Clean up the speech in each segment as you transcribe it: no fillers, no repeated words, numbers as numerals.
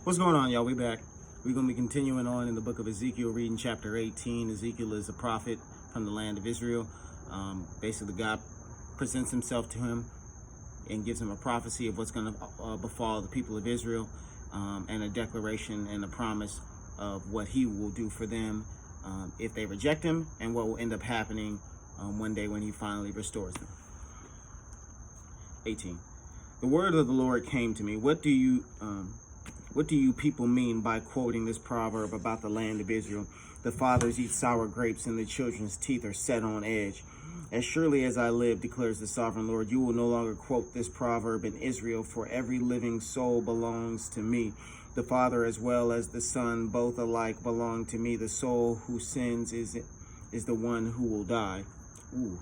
What's going on, y'all? We back. We're going to be continuing on in the book of Ezekiel, reading chapter 18. Ezekiel is a prophet from the land of Israel. Basically, God presents himself to him and gives him a prophecy of what's going to befall the people of Israel, and a declaration and a promise of what he will do for them if they reject him, and what will end up happening one day when he finally restores them. 18. The word of the Lord came to me. What do you people mean by quoting this proverb about the land of Israel? The fathers eat sour grapes and the children's teeth are set on edge. As surely as I live, declares the sovereign Lord, you will no longer quote this proverb in Israel, for every living soul belongs to me. The Father as well as the Son, both alike belong to me. The soul who sins is the one who will die. Ooh.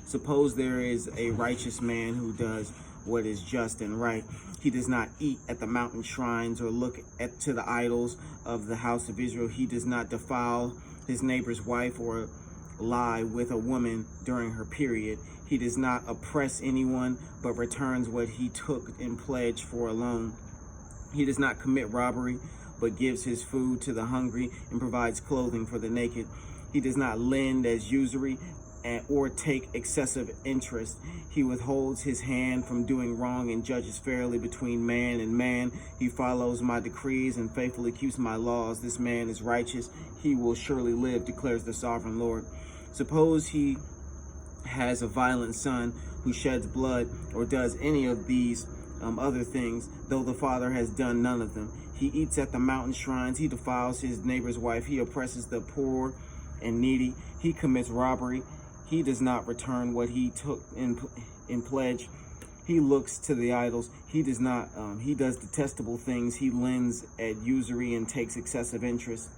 Suppose there is a righteous man who does what is just and right. He does not eat at the mountain shrines or look to the idols of the house of Israel. He does not defile his neighbor's wife or lie with a woman during her period. He does not oppress anyone, but returns what he took in pledge for a loan. He does not commit robbery, but gives his food to the hungry and provides clothing for the naked. He does not lend as usury or take excessive interest. He withholds his hand from doing wrong and judges fairly between man and man. He follows my decrees and faithfully keeps my laws. This man is righteous. He will surely live, declares the sovereign Lord. Suppose he has a violent son who sheds blood or does any of these other things, though the father has done none of them. He eats at the mountain shrines. He defiles his neighbor's wife. He oppresses the poor and needy. He commits robbery. He does not return what he took in pledge. He looks to the idols. He does not. He does detestable things. He lends at usury and takes excessive interest.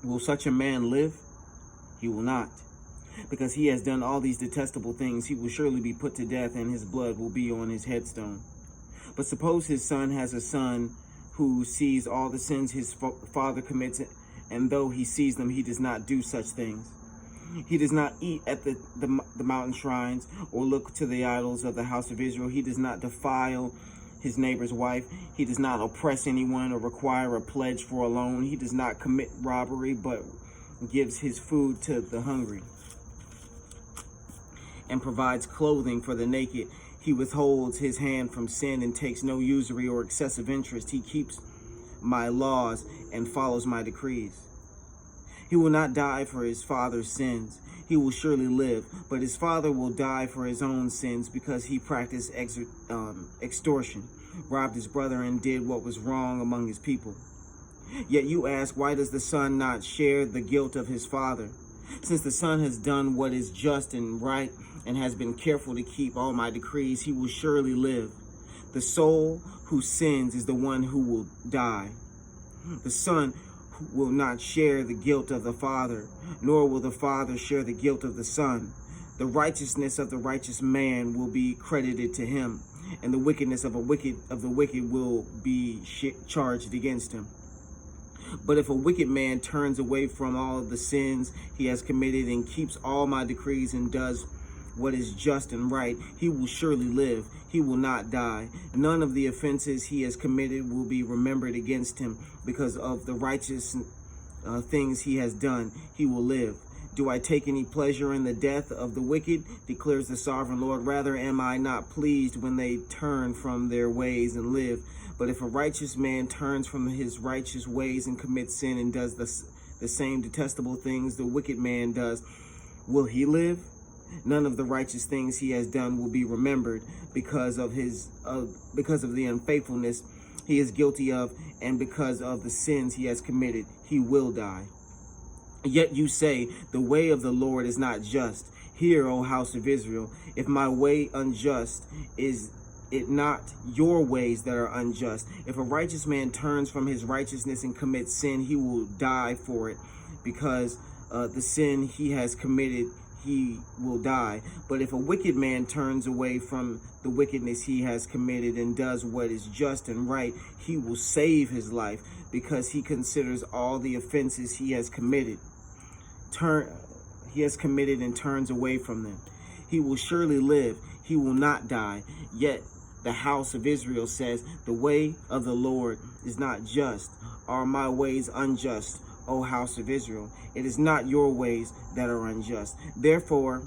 Will such a man live? He will not. Because he has done all these detestable things, he will surely be put to death, and his blood will be on his headstone. But suppose his son has a son who sees all the sins his father commits, and though he sees them, he does not do such things. He does not eat at the mountain shrines or look to the idols of the house of Israel. He does not defile his neighbor's wife. He does not oppress anyone or require a pledge for a loan. He does not commit robbery, but gives his food to the hungry and provides clothing for the naked. He withholds his hand from sin and takes no usury or excessive interest. He keeps my laws and follows my decrees. He will not die for his father's sins. He will surely live, but his father will die for his own sins because he practiced extortion, robbed his brother, and did what was wrong among his people. Yet you ask, why does the son not share the guilt of his father? Since the son has done what is just and right and has been careful to keep all my decrees, he will surely live. The soul who sins is the one who will die. The son will not share the guilt of the father, nor will the father share the guilt of the son. The righteousness of the righteous man will be credited to him, and the wickedness of the wicked will be charged against him. But if a wicked man turns away from all the sins he has committed and keeps all my decrees and does what is just and right, he will surely live. He will not die. None of the offenses he has committed will be remembered against him. Because of the righteous things he has done, he will live. Do I take any pleasure in the death of the wicked? Declares the sovereign Lord. Rather am I not pleased when they turn from their ways and live. But if a righteous man turns from his righteous ways and commits sin and does the same detestable things the wicked man does, will he live? None of the righteous things he has done will be remembered because of the unfaithfulness he is guilty of, and because of the sins he has committed, he will die. Yet you say, the way of the Lord is not just. Hear, O house of Israel, if my way unjust, is it not your ways that are unjust? If a righteous man turns from his righteousness and commits sin, he will die for it, because the sin he has committed, he will die. But if a wicked man turns away from the wickedness he has committed and does what is just and right, he will save his life, because he considers all the offenses he has committed and turns away from them. He will surely live. He will not die. Yet The house of Israel says, the way of the Lord is not just. Are my ways unjust, O house of Israel? It is not your ways that are unjust. Therefore,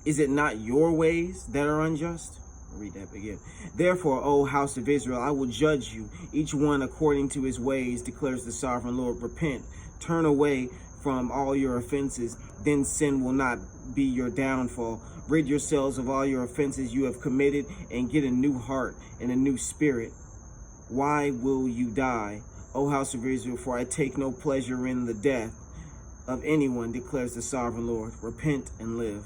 is it not your ways that are unjust? I'll read that again. Therefore, O house of Israel, I will judge you, each one according to his ways, declares the sovereign Lord. Repent, turn away from all your offenses, then sin will not be your downfall. Rid yourselves of all your offenses you have committed, and get a new heart and a new spirit. Why will you die, O house of Israel? For I take no pleasure in the death of anyone, declares the sovereign Lord. Repent and live.